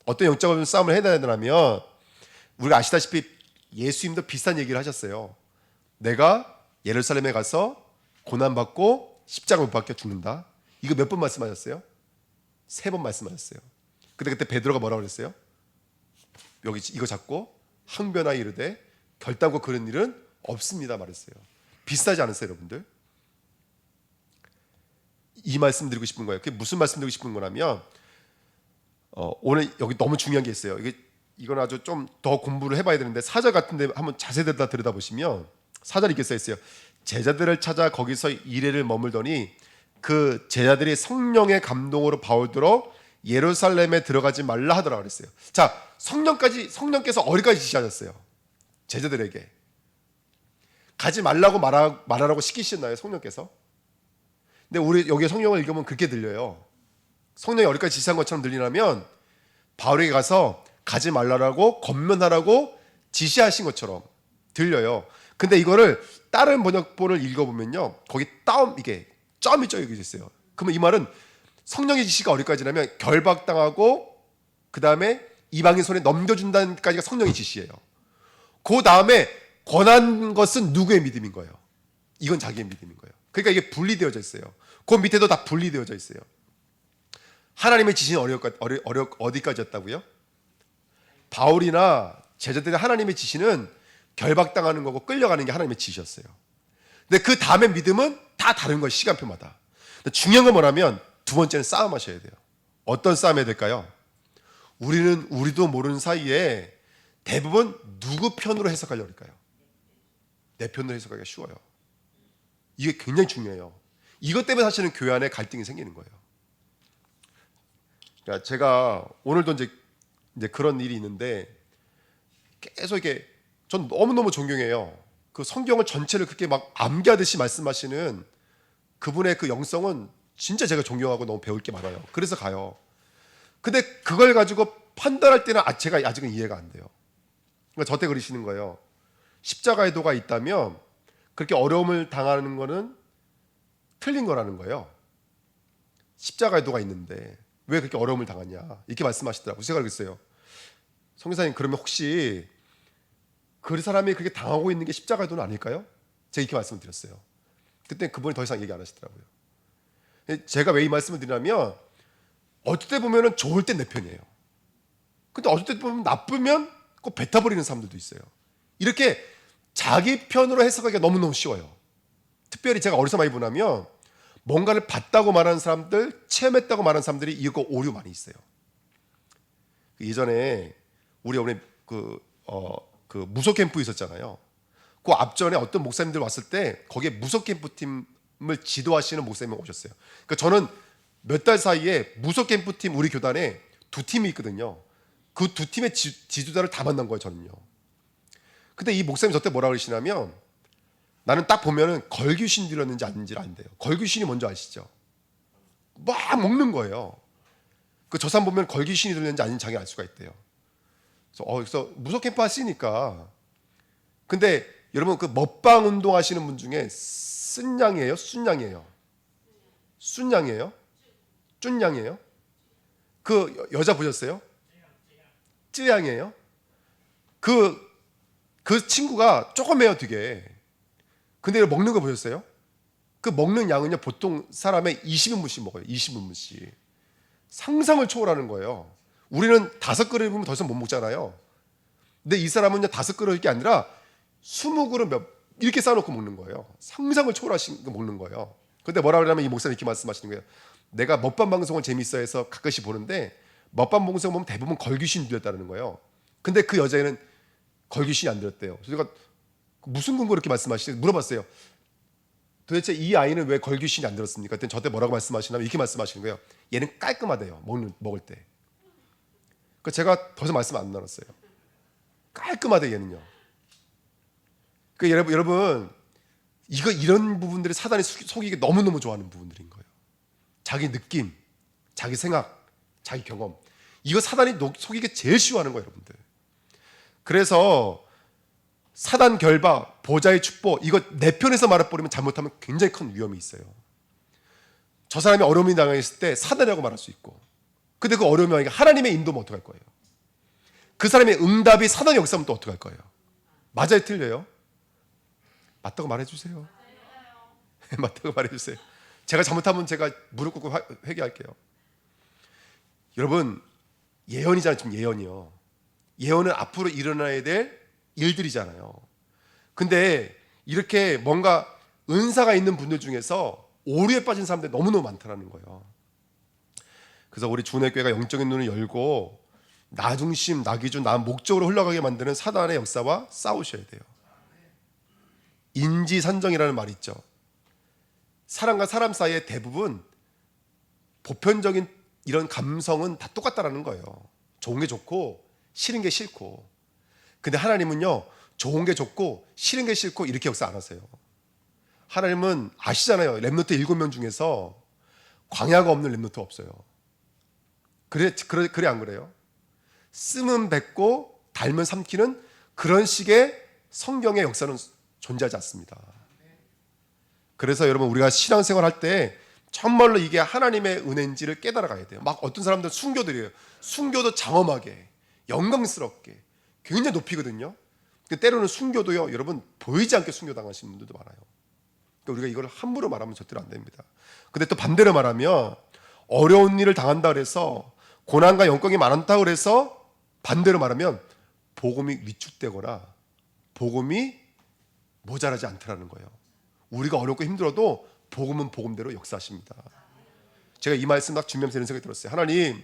어떤 영적 싸움을 해야 되냐면, 우리가 아시다시피 예수님도 비슷한 얘기를 하셨어요. 내가 예루살렘에 가서 고난받고 십자가 못 박혀 죽는다. 이거 몇 번 말씀하셨어요? 3번 말씀하셨어요. 근데 그때 베드로가 뭐라고 그랬어요? 여기 이거 잡고 항변하여 이르되 결단코 그런 일은 없습니다 말했어요. 비슷하지 않으세요, 여러분들? 이 말씀 드리고 싶은 거예요. 그게 무슨 말씀 드리고 싶은 거냐면, 오늘 여기 너무 중요한 게 있어요. 이건 아주 좀 더 공부를 해봐야 되는데, 사절 같은데 한번 자세히 들여다보시면 사절이 이렇게 써 있어요. 제자들을 찾아 거기서 이래를 머물더니 그 제자들이 성령의 감동으로 바울들어 예루살렘에 들어가지 말라 하더라 그랬어요. 자, 성령께서 어디까지 지시하셨어요? 제자들에게 가지 말라고 말하라고 시키셨나요, 성령께서? 근데 우리 여기 성령을 읽으면 그렇게 들려요. 성령이 어디까지 지시한 것처럼 들리냐면, 바울에게 가서 가지 말라라고 권면하라고 지시하신 것처럼 들려요. 근데 이거를 다른 번역본을 읽어보면요, 거기 이게 점이 쪼여져 있어요. 그러면 이 말은 성령의 지시가 어디까지냐면 결박당하고 그 다음에 이방인 손에 넘겨준다는까지가 성령의 지시예요. 그 다음에 권한 것은 누구의 믿음인 거예요? 이건 자기의 믿음인 거예요. 그러니까 이게 분리되어져 있어요. 그 밑에도 다 분리되어져 있어요. 하나님의 지시는 어디까지였다고요? 바울이나 제자들의 하나님의 지시는 결박당하는 거고 끌려가는 게 하나님의 지시였어요. 근데 그 다음에 믿음은 다 다른 거예요. 시간표마다. 근데 중요한 건 뭐냐면 두 번째는 싸움하셔야 돼요. 어떤 싸움 해야 될까요? 우리도 모르는 사이에 대부분 누구 편으로 해석하려고 할까요? 내 편으로 해석하기가 쉬워요. 이게 굉장히 중요해요. 이것 때문에 사실은 교회 안에 갈등이 생기는 거예요. 그러니까 제가 오늘도 이제 그런 일이 있는데 계속 이렇게 전 너무너무 존경해요. 그 성경을 전체를 그렇게 막 암기하듯이 말씀하시는 그분의 그 영성은 진짜 제가 존경하고 너무 배울 게 많아요. 그래서 가요. 근데 그걸 가지고 판단할 때는 제가 아직은 이해가 안 돼요. 그러니까 저때 그러시는 거예요. 십자가의 도가 있다면 그렇게 어려움을 당하는 거는 틀린 거라는 거예요. 십자가의 도가 있는데 왜 그렇게 어려움을 당하냐 이렇게 말씀하시더라고요. 제가 그랬어요. 성교사님, 그러면 혹시 그 사람이 그렇게 당하고 있는 게 십자가의 도는 아닐까요? 제가 이렇게 말씀을 드렸어요. 그때 그분이 더 이상 얘기 안 하시더라고요. 제가 왜 이 말씀을 드리냐면 어떨 때 보면 좋을 때 내 편이에요. 근데 어떨 때 보면 나쁘면 꼭 뱉어버리는 사람들도 있어요. 이렇게 자기 편으로 해석하기가 너무너무 쉬워요. 특별히 제가 어디서 많이 보냐면 뭔가를 봤다고 말하는 사람들, 체험했다고 말하는 사람들이 이거 오류 많이 있어요. 예전에 우리 그 무속 캠프 있었잖아요. 그 앞전에 어떤 목사님들 왔을 때 거기에 무속 캠프 팀을 지도하시는 목사님이 오셨어요. 그러니까 저는 몇 달 사이에 무속 캠프 팀 우리 교단에 두 팀이 있거든요. 그 두 팀의 지도자를 다 만난 거예요, 저는요. 근데 이 목사님이 저때 뭐라 그러시냐면 나는 딱 보면은 걸귀신 들었는지 아닌지를 안돼요. 걸귀신이 뭔지 아시죠? 막 먹는 거예요. 그 저 사람 보면 걸귀신이 들렸는지 아닌지 자기 알 수가 있대요. 그래서 무속 캠프 하시니까. 근데 여러분 그 먹방 운동 하시는 분 중에 쓴양이에요? 순양이에요? 순양이에요? 쭌양이에요? 그 여자 보셨어요? 쯔양이에요? 그 친구가 조그매요 되게. 근데 먹는 거 보셨어요? 그 먹는 양은요 보통 사람의 20인분씩 먹어요. 20인분씩. 상상을 초월하는 거예요. 우리는 5그릇이면 더 이상 못 먹잖아요. 근데 이 사람은요 5그릇이 아니라 20그릇 이렇게 쌓아놓고 먹는 거예요. 상상을 초월하신 거 먹는 거예요. 근데 뭐라 그러냐면 이 목사님 이렇게 말씀하시는 거예요. 내가 먹방 방송을 재밌어 해서 가끔씩 보는데 먹방 방송 보면 대부분 걸귀신 들렸다는 거예요. 근데 그 여자애는 걸귀신이 안 들렸대요. 그래서 제가 무슨 근거로 이렇게 말씀하시지? 물어봤어요. 도대체 이 아이는 왜 걸귀신이 안 들었습니까? 그랬더니 저한테 뭐라고 말씀하시냐면 이렇게 말씀하시는 거예요. 얘는 깔끔하대요. 먹을 때. 그래서 제가 더 이상 말씀 안 나눴어요. 깔끔하대 얘는요. 그러니까 여러분 이런 부분들이 사단이 속이기 너무너무 좋아하는 부분들인 거예요. 자기 느낌, 자기 생각, 자기 경험. 이거 사단이 속이기 제일 쉬워하는 거예요, 여러분들. 그래서 사단 결박, 보좌의 축복, 이거 내 편에서 말해버리면 잘못하면 굉장히 큰 위험이 있어요. 저 사람이 어려움이 당했을 때 사단이라고 말할 수 있고, 근데 그 어려움이 아니라 하나님의 인도면 어떡할 거예요? 그 사람의 응답이 사단의 역사면 또 어떡할 거예요? 맞아요, 틀려요? 맞다고 말해주세요. 맞다고 말해주세요. 제가 잘못하면 제가 무릎 꿇고 회개할게요. 여러분, 예언이잖아요. 지금 예언이요. 예언은 앞으로 일어나야 될 일들이잖아요. 근데 이렇게 뭔가 은사가 있는 분들 중에서 오류에 빠진 사람들이 너무너무 많다는 거예요. 그래서 우리 주내교회가 영적인 눈을 열고 나 중심, 나 기준, 나 목적으로 흘러가게 만드는 사단의 역사와 싸우셔야 돼요. 인지산정이라는 말이 있죠. 사람과 사람 사이에 대부분 보편적인 이런 감성은 다 똑같다라는 거예요. 좋은 게 좋고 싫은 게 싫고. 근데 하나님은요, 좋은 게 좋고 싫은 게 싫고 이렇게 역사 안 하세요. 하나님은 아시잖아요. 렘넌트 7명 중에서 광야가 없는 렘넌트 없어요. 그래 안 그래요? 쓰면 뱉고 닮은 삼키는 그런 식의 성경의 역사는 존재하지 않습니다. 그래서 여러분 우리가 신앙생활 할 때 정말로 이게 하나님의 은혜인지를 깨달아가야 돼요. 막 어떤 사람들은 순교들이에요. 순교도 장엄하게 영광스럽게 굉장히 높이거든요. 때로는 순교도요, 여러분 보이지 않게 순교당하시는 분들도 많아요. 그러니까 우리가 이걸 함부로 말하면 절대로 안 됩니다. 근데 또 반대로 말하면 어려운 일을 당한다 그래서 고난과 영광이 많다 그래서 반대로 말하면 복음이 위축되거나 복음이 모자라지 않더라는 거예요. 우리가 어렵고 힘들어도 복음은 복음대로 역사하십니다. 제가 이 말씀 딱 주면서 이런 생각이 들었어요. 하나님,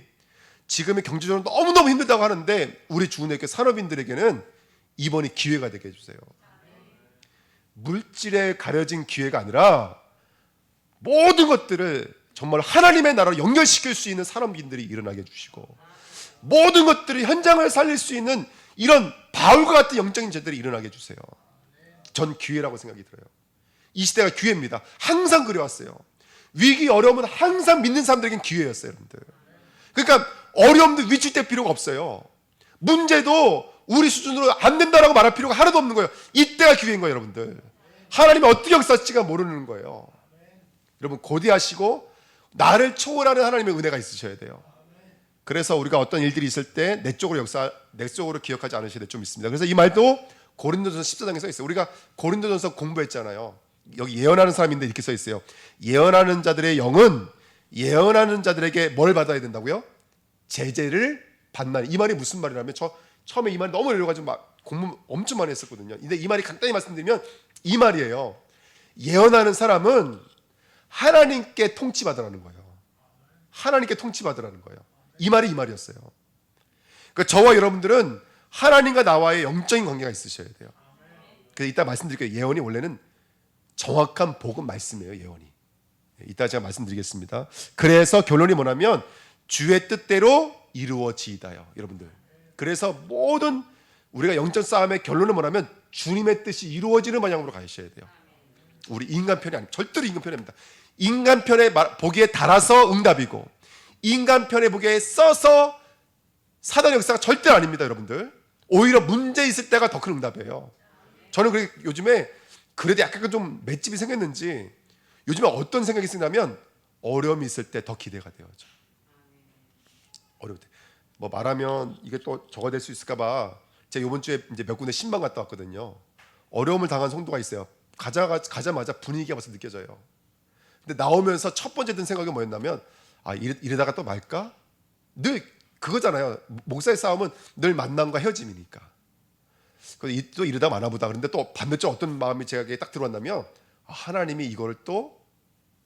지금의 경제적으로 너무너무 힘들다고 하는데 우리 주은혜교회 산업인들에게는 이번이 기회가 되게 해주세요. 물질에 가려진 기회가 아니라 모든 것들을 정말 하나님의 나라로 연결시킬 수 있는 산업인들이 일어나게 해주시고, 모든 것들이 현장을 살릴 수 있는 이런 바울과 같은 영적인 제들이 일어나게 해주세요. 전 기회라고 생각이 들어요. 이 시대가 기회입니다. 항상 그래왔어요. 위기 어려움은 항상 믿는 사람들에겐 기회였어요, 여러분들. 그러니까 어려움도 위축될 필요가 없어요. 문제도 우리 수준으로 안 된다라고 말할 필요가 하나도 없는 거예요. 이때가 기회인 거예요, 여러분들. 하나님이 어떻게 역사할지가 모르는 거예요. 여러분 고대하시고 나를 초월하는 하나님의 은혜가 있으셔야 돼요. 그래서 우리가 어떤 일들이 있을 때 내 쪽으로 기억하지 않으셔야 될 좀 있습니다. 그래서 이 말도 고린도전서 14장에 써 있어요. 우리가 고린도전서 공부했잖아요. 여기 예언하는 사람인데 이렇게 써 있어요. 예언하는 자들의 영은 예언하는 자들에게 뭘 받아야 된다고요? 제재를 받나니. 이 말이 무슨 말이라면, 저 처음에 이 말이 너무 어려워가지고 막 공부 엄청 많이 했었거든요. 근데 이 말이 간단히 말씀드리면 이 말이에요. 예언하는 사람은 하나님께 통치받으라는 거예요. 하나님께 통치받으라는 거예요. 이 말이 이 말이었어요. 그러니까 저와 여러분들은 하나님과 나와의 영적인 관계가 있으셔야 돼요. 그래서 이따 말씀드릴게요. 예언이 원래는 정확한 복음 말씀이에요. 예언이. 이따 제가 말씀드리겠습니다. 그래서 결론이 뭐냐면 주의 뜻대로 이루어지이다요, 여러분들. 그래서 모든 우리가 영적 싸움의 결론은 뭐냐면 주님의 뜻이 이루어지는 방향으로 가셔야 돼요. 우리 인간 편이 아니고, 절대로 인간 편이 아닙니다. 인간 편에 보기에 달아서 응답이고, 인간 편에 보기에 써서 사단의 역사가 절대 아닙니다, 여러분들. 오히려 문제 있을 때가 더 큰 응답이에요. 저는 요즘에 그래도 약간 좀 맷집이 생겼는지 요즘에 어떤 생각이 쓰냐면 어려움이 있을 때 더 기대가 돼요. 어려울 때 뭐 말하면 이게 또 저거 될 수 있을까봐 제가 이번 주에 이제 몇 군데 신방 갔다 왔거든요. 어려움을 당한 성도가 있어요. 가자마자 분위기가 벌써 느껴져요. 근데 나오면서 첫 번째 든 생각이 뭐였냐면, 이러다가 또 말까? 늘 그거잖아요. 목사의 싸움은 늘 만남과 헤어짐이니까. 또 이러다 마나보다. 그런데 또 반대쪽 어떤 마음이 제가 딱 들어왔냐면, 하나님이 이거를 또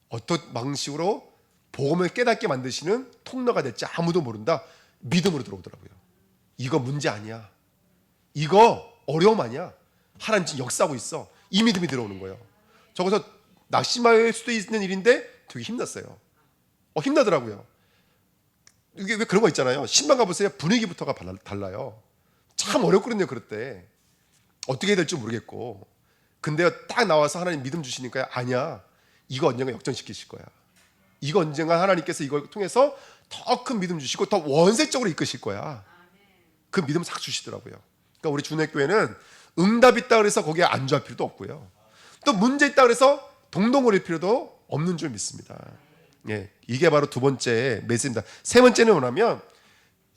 어떤 방식으로 복음을 깨닫게 만드시는 통로가 될지 아무도 모른다. 믿음으로 들어오더라고요. 이거 문제 아니야. 이거 어려움 아니야. 하나님 지금 역사하고 있어. 이 믿음이 들어오는 거예요. 저거서 낙심할 수도 있는 일인데 되게 힘났어요. 힘나더라고요. 이게 왜 그런 거 있잖아요. 신방 가보세요. 분위기부터가 달라요. 참 어렵거든요. 그럴 때 어떻게 해야 될지 모르겠고, 근데 딱 나와서 하나님 믿음 주시니까 아니야, 이거 언젠가 역전시키실 거야. 이거 언젠가 하나님께서 이걸 통해서 더 큰 믿음 주시고 더 원색적으로 이끄실 거야. 그 믿음 싹 주시더라고요. 그러니까 우리 주내교회는 응답 있다 그래서 거기에 안주할 필요도 없고요. 또 문제 있다 그래서 동동거릴 필요도 없는 줄 믿습니다. 예, 이게 바로 두 번째 메시지입니다. 세 번째는 뭐냐면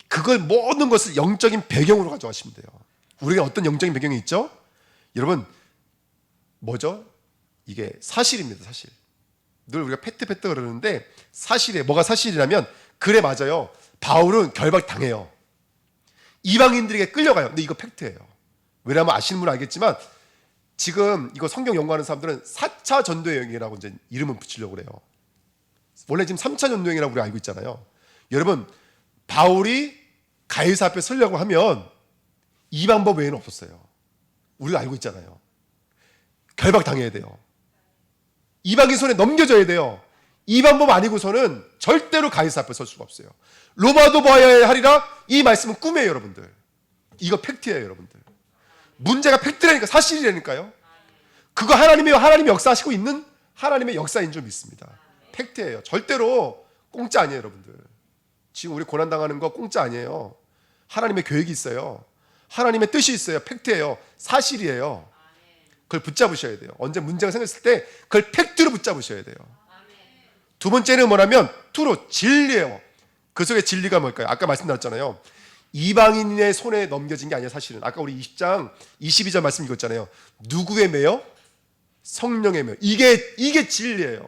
그걸 모든 것을 영적인 배경으로 가져가시면 돼요. 우리가 어떤 영적인 배경이 있죠? 여러분 뭐죠? 이게 사실입니다. 사실. 늘 우리가 팩트 그러는데 사실이에요. 뭐가 사실이라면, 그래 맞아요, 바울은 결박당해요. 이방인들에게 끌려가요. 근데 이거 팩트예요. 왜냐하면 아시는 분은 알겠지만 지금 이거 성경 연구하는 사람들은 4차 전도여행이라고 이제 이름을 붙이려고 그래요. 원래 지금 3차 전도여행이라고 우리가 알고 있잖아요. 여러분 바울이 가이사 앞에 서려고 하면 이 방법 외에는 없었어요. 우리가 알고 있잖아요. 결박당해야 돼요. 이방인 손에 넘겨져야 돼요. 이 방법 아니고서는 절대로 가이사 앞에 설 수가 없어야 로마도 봐야 하리라. 이 말씀은 꿈이에요, 여러분들. 이거 팩트예요, 여러분들. 문제가 팩트라니까, 사실이라니까요. 그거 하나님이 역사하시고 있는 하나님의 역사인 줄 믿습니다. 팩트예요. 절대로 공짜 아니에요, 여러분들. 지금 우리 고난당하는 거 공짜 아니에요. 하나님의 계획이 있어요. 하나님의 뜻이 있어요. 팩트예요. 사실이에요. 그걸 붙잡으셔야 돼요. 언제 문제가 생겼을 때 그걸 팩트로 붙잡으셔야 돼요. 두 번째는 뭐냐면 투로 진리예요. 그 속에 진리가 뭘까요? 아까 말씀드렸잖아요. 이방인의 손에 넘겨진 게 아니야 사실은. 아까 우리 20장 22절 말씀 읽었잖아요. 누구의 매요? 성령의 매요. 이게 진리예요.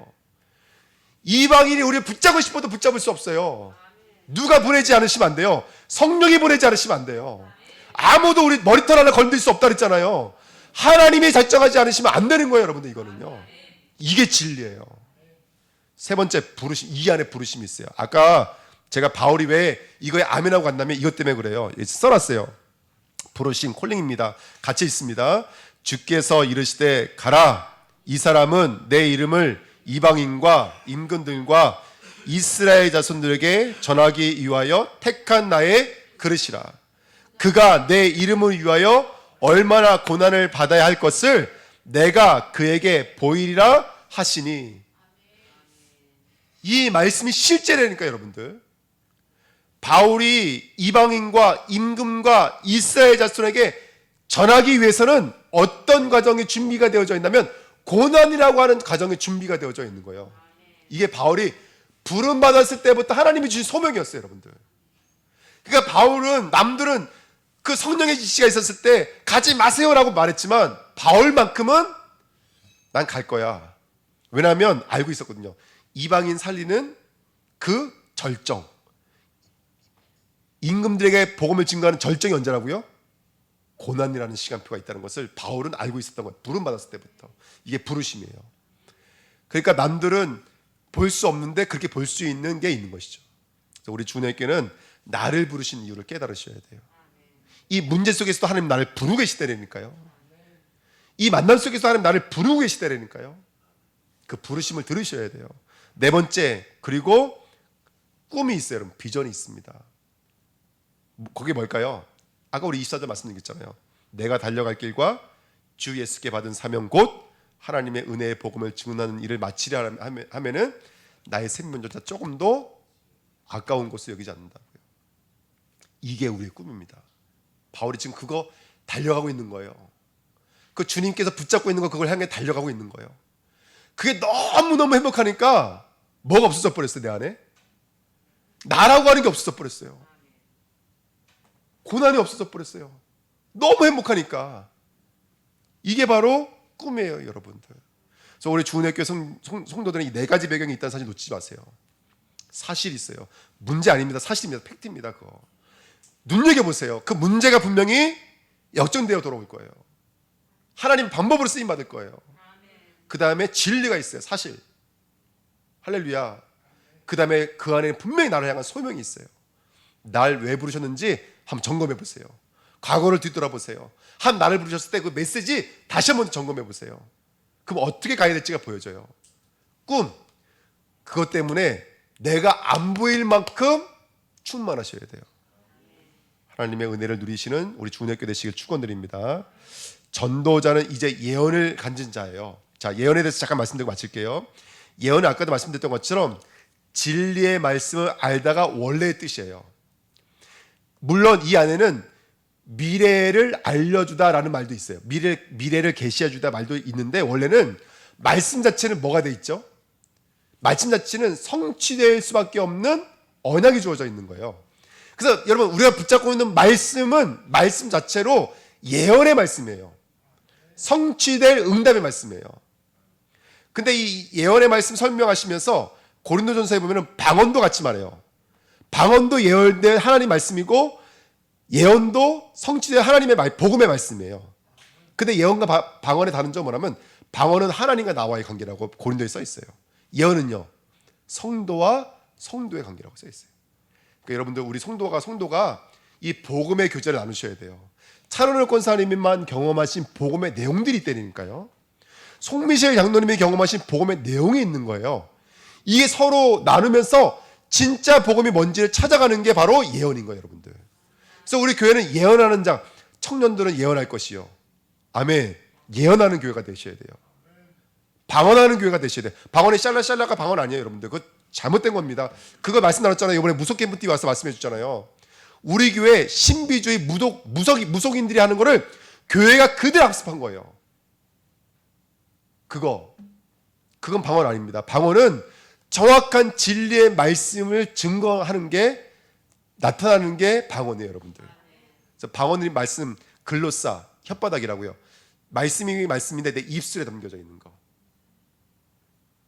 이방인이 우리를 붙잡고 싶어도 붙잡을 수 없어요. 누가 보내지 않으시면 안 돼요. 성령이 보내지 않으시면 안 돼요. 아무도 우리 머리털 하나 건들 수 없다 그랬잖아요. 하나님이 작정하지 않으시면 안 되는 거예요, 여러분들. 이거는요. 이게 진리예요. 세 번째 부르심, 이 안에 부르심이 있어요. 아까 제가 바울이 왜 이거에 아멘하고 간다면 이것 때문에 그래요. 써놨어요. 부르심, 콜링입니다. 같이 있습니다. 주께서 이르시되 가라. 이 사람은 내 이름을 이방인과 임금들과 이스라엘 자손들에게 전하기 위하여 택한 나의 그릇이라. 그가 내 이름을 위하여 얼마나 고난을 받아야 할 것을 내가 그에게 보이리라 하시니. 이 말씀이 실제라니까 여러분들. 바울이 이방인과 임금과 이스라엘 자손에게 전하기 위해서는 어떤 과정이 준비가 되어져 있냐면 고난이라고 하는 과정이 준비가 되어져 있는 거예요. 이게 바울이 부름 받았을 때부터 하나님이 주신 소명이었어요, 여러분들. 그러니까 바울은 남들은 그 성령의 지시가 있었을 때 가지 마세요라고 말했지만 바울만큼은 난 갈 거야. 왜냐하면 알고 있었거든요. 이방인 살리는 그 절정, 임금들에게 복음을 증거하는 절정이 언제라고요? 고난이라는 시간표가 있다는 것을 바울은 알고 있었던 거예요. 부름 받았을 때부터. 이게 부르심이에요. 그러니까 남들은 볼 수 없는데 그렇게 볼 수 있는 게 있는 것이죠. 그래서 우리 주님께는 나를 부르신 이유를 깨달으셔야 돼요. 이 문제 속에서도 하나님 나를 부르고 계시다니까요. 이 만남 속에서 하나님 나를 부르고 계시다니까요. 그 부르심을 들으셔야 돼요. 네 번째, 그리고 꿈이 있어요, 여러분. 비전이 있습니다. 그게 뭘까요? 아까 우리 24절 말씀드렸잖아요. 내가 달려갈 길과 주 예수께 받은 사명 곧 하나님의 은혜의 복음을 증언하는 일을 마치려 하면은 나의 생명조차 조금도 아까운 것을 여기지 않는다고요. 이게 우리의 꿈입니다. 바울이 지금 그거 달려가고 있는 거예요. 그 주님께서 붙잡고 있는 거 그걸 향해 달려가고 있는 거예요. 그게 너무너무 행복하니까 뭐가 없어져 버렸어요, 내 안에. 나라고 하는 게 없어져 버렸어요. 고난이 없어져 버렸어요. 너무 행복하니까. 이게 바로 꿈이에요, 여러분들. 그래서 우리 주은혜교회 성도들은 이 네 가지 배경이 있다는 사실 놓치지 마세요. 사실이 있어요. 문제 아닙니다. 사실입니다. 팩트입니다. 그거. 눈여겨보세요. 그 문제가 분명히 역전되어 돌아올 거예요. 하나님 방법으로 쓰임받을 거예요. 그 다음에 진리가 있어요. 사실. 할렐루야. 그 다음에 그 안에 분명히 나를 향한 소명이 있어요. 날 왜 부르셨는지 한번 점검해 보세요. 과거를 뒤돌아보세요. 한 나를 부르셨을 때 그 메시지 다시 한번 점검해 보세요. 그럼 어떻게 가야 될지가 보여져요. 꿈. 그것 때문에 내가 안 보일 만큼 충만하셔야 돼요. 하나님의 은혜를 누리시는 우리 주은혜교회 되시길 축원드립니다. 전도자는 이제 예언을 가진 자예요. 자, 예언에 대해서 잠깐 말씀드리고 마칠게요. 예언은 아까도 말씀드렸던 것처럼 진리의 말씀을 알다가 원래의 뜻이에요. 물론 이 안에는 미래를 알려주다라는 말도 있어요. 미래를 계시해주다 말도 있는데 원래는 말씀 자체는 뭐가 돼 있죠? 말씀 자체는 성취될 수밖에 없는 언약이 주어져 있는 거예요. 그래서 여러분 우리가 붙잡고 있는 말씀은 말씀 자체로 예언의 말씀이에요. 성취될 응답의 말씀이에요. 근데 이 예언의 말씀 설명하시면서 고린도전서에 보면 방언도 같이 말해요. 방언도 예언된 하나님 말씀이고 예언도 성취된 하나님의 복음의 말씀이에요. 근데 예언과 방언의 다른 점은 뭐냐면 방언은 하나님과 나와의 관계라고 고린도에 써 있어요. 예언은요 성도와 성도의 관계라고 써 있어요. 그러니까 여러분들 우리 성도가 이 복음의 교제를 나누셔야 돼요. 차로를 권사님만 경험하신 복음의 내용들이 있다니까요. 송미셸 장로님이 경험하신 복음의 내용이 있는 거예요. 이게 서로 나누면서 진짜 복음이 뭔지를 찾아가는 게 바로 예언인 거예요, 여러분들. 그래서 우리 교회는 예언하는 자, 청년들은 예언할 것이요. 아멘. 예언하는 교회가 되셔야 돼요. 방언하는 교회가 되셔야 돼요. 방언이 샬라샬라가 방언 아니에요, 여러분들. 그거 잘못된 겁니다. 그거 말씀 나눴잖아요. 이번에 무속기부터 와서 말씀해 줬잖아요. 우리 교회 신비주의 무속인들이 하는 거를 교회가 그대로 학습한 거예요. 그건 방언 아닙니다. 방언은 정확한 진리의 말씀을 증거하는 게, 나타나는 게 방언이에요, 여러분들. 그래서 방언이 말씀, 글로싸, 혓바닥이라고요. 말씀이 말씀인데 내 입술에 담겨져 있는 거.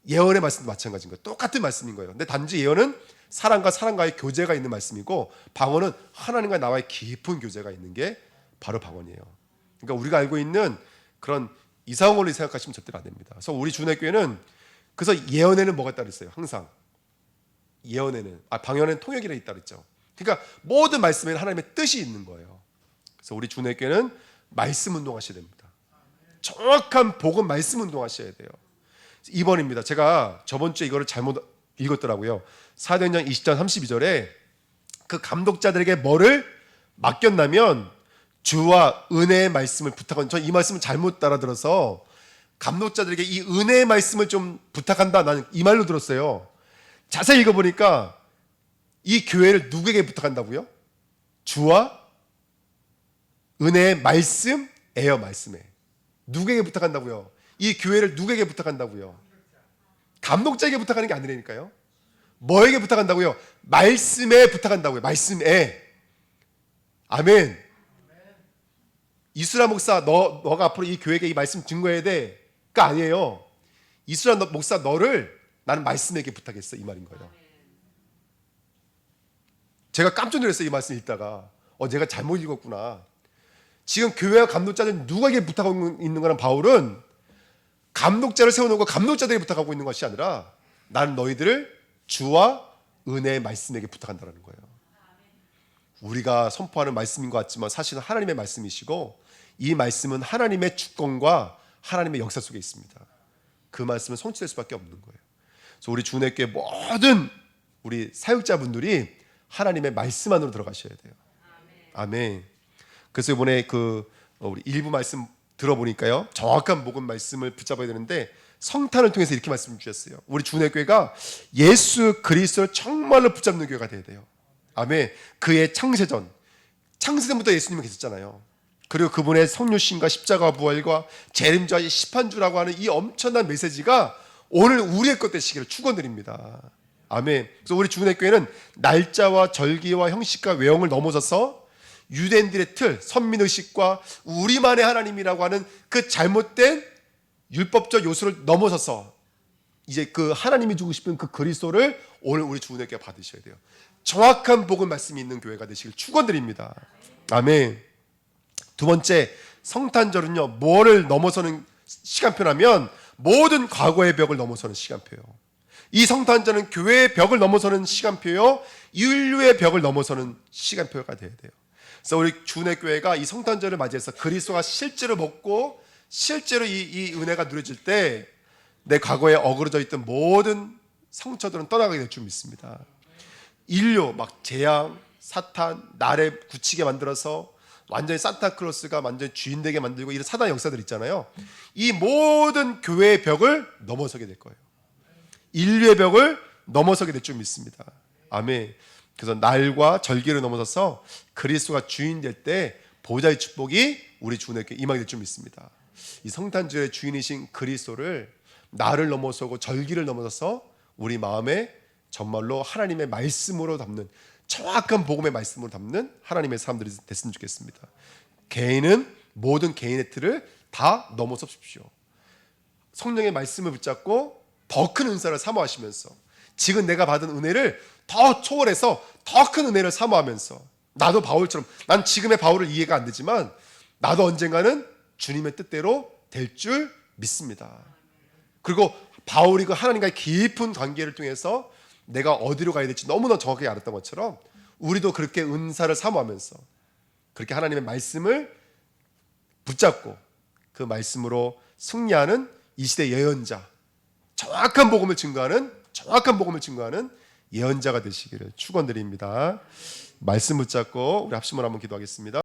예언의 말씀도 마찬가지인 거예요. 똑같은 말씀인 거예요. 근데 단지 예언은 사람과 사람과의 교제가 있는 말씀이고, 방언은 하나님과 나와의 깊은 교제가 있는 게 바로 방언이에요. 그러니까 우리가 알고 있는 그런 이상한 걸로 생각하시면 절대로 안 됩니다. 그래서 우리 주내교회는, 그래서 예언에는 뭐가 따로 있어요? 항상 예언에는, 방언에는 통역이라 있다 그랬죠. 그러니까 모든 말씀에는 하나님의 뜻이 있는 거예요. 그래서 우리 주내교회는 말씀 운동하셔야 됩니다. 정확한 복음 말씀 운동하셔야 돼요. 2번입니다. 제가 저번 주에 이거를 잘못 읽었더라고요. 사도행전 20장 32절에 그 감독자들에게 뭐를 맡겼냐면 주와 은혜의 말씀을 부탁한, 전 이 말씀을 잘못 따라들어서 감독자들에게 이 은혜의 말씀을 좀 부탁한다, 나는 이 말로 들었어요. 자세히 읽어보니까 이 교회를 누구에게 부탁한다고요? 주와 은혜의 말씀에요. 말씀에. 누구에게 부탁한다고요? 이 교회를 누구에게 부탁한다고요? 감독자에게 부탁하는 게 아니라니까요. 뭐에게 부탁한다고요? 말씀에 부탁한다고요. 말씀에. 아멘. 이수라 목사, 너가 앞으로 이 교회에게 이 말씀 증거해야 돼. 그 아니에요. 이수라 목사, 너를 나는 말씀에게 부탁했어, 이 말인 거예요. 제가 깜짝 놀랐어요. 이 말씀 읽다가 내가 잘못 읽었구나. 지금 교회와 감독자는 누구에게 부탁하고 있는 거란, 바울은 감독자를 세워놓고 감독자들에게 부탁하고 있는 것이 아니라 나는 너희들을 주와 은혜의 말씀에게 부탁한다는 거예요. 우리가 선포하는 말씀인 것 같지만 사실은 하나님의 말씀이시고, 이 말씀은 하나님의 주권과 하나님의 역사 속에 있습니다. 그 말씀은 성취될 수밖에 없는 거예요. 그래서 우리 주내교회 모든 우리 사역자분들이 하나님의 말씀 안으로 들어가셔야 돼요. 아멘. 그래서 이번에 우리 일부 말씀 들어보니까요, 정확한 복음 말씀을 붙잡아야 되는데 성탄을 통해서 이렇게 말씀 주셨어요. 우리 주내교회가 예수 그리스도를 정말로 붙잡는 교회가 돼야 돼요. 아멘. 그의 창세전부터 예수님이 계셨잖아요. 그리고 그분의 성육신과 십자가 부활과 재림과 시판주라고 하는 이 엄청난 메시지가 오늘 우리의 것 되시기를 축원드립니다. 아멘. 그래서 우리 주내교회는 날짜와 절기와 형식과 외형을 넘어서서 유대인들의 틀, 선민의식과 우리만의 하나님이라고 하는 그 잘못된 율법적 요소를 넘어서서 이제 그 하나님이 주고 싶은 그 그리스도를 오늘 우리 주내교회가 받으셔야 돼요. 정확한 복음 말씀이 있는 교회가 되시길 축원드립니다. 아멘. 두 번째, 성탄절은요, 뭐를 넘어서는 시간표라면 모든 과거의 벽을 넘어서는 시간표예요. 이 성탄절은 교회의 벽을 넘어서는 시간표요, 인류의 벽을 넘어서는 시간표가 돼야 돼요. 그래서 우리 주내교회가 이 성탄절을 맞이해서 그리스도가 실제로 먹고 실제로 이 은혜가 누려질 때 내 과거에 어그러져 있던 모든 상처들은 떠나가게 될 줄 믿습니다. 인류 막 재앙, 사탄, 나를 굳히게 만들어서 완전히 산타클로스가 완전히 주인 되게 만들고 이런 사단의 역사들 있잖아요. 이 모든 교회의 벽을 넘어서게 될 거예요. 인류의 벽을 넘어서게 될 줄 믿습니다. 아멘. 그래서 날과 절기를 넘어서서 그리스도가 주인 될 때 보좌의 축복이 우리 주님께 임하게 될 줄 믿습니다. 이 성탄절의 주인이신 그리스도를 날을 넘어서고 절기를 넘어서서 우리 마음에 정말로 하나님의 말씀으로 담는, 정확한 복음의 말씀으로 담는 하나님의 사람들이 됐으면 좋겠습니다. 개인은 모든 개인의 틀을 다 넘어서십시오. 성령의 말씀을 붙잡고 더 큰 은사를 사모하시면서 지금 내가 받은 은혜를 더 초월해서 더 큰 은혜를 사모하면서, 나도 바울처럼, 난 지금의 바울을 이해가 안 되지만 나도 언젠가는 주님의 뜻대로 될 줄 믿습니다. 그리고 바울이 그 하나님과의 깊은 관계를 통해서 내가 어디로 가야 될지 너무나 정확하게 알았던 것처럼 우리도 그렇게 은사를 사모하면서 그렇게 하나님의 말씀을 붙잡고 그 말씀으로 승리하는 이 시대 예언자, 정확한 복음을 증거하는 예언자가 되시기를 축원드립니다. 말씀 붙잡고 우리 합심을 한번 기도하겠습니다.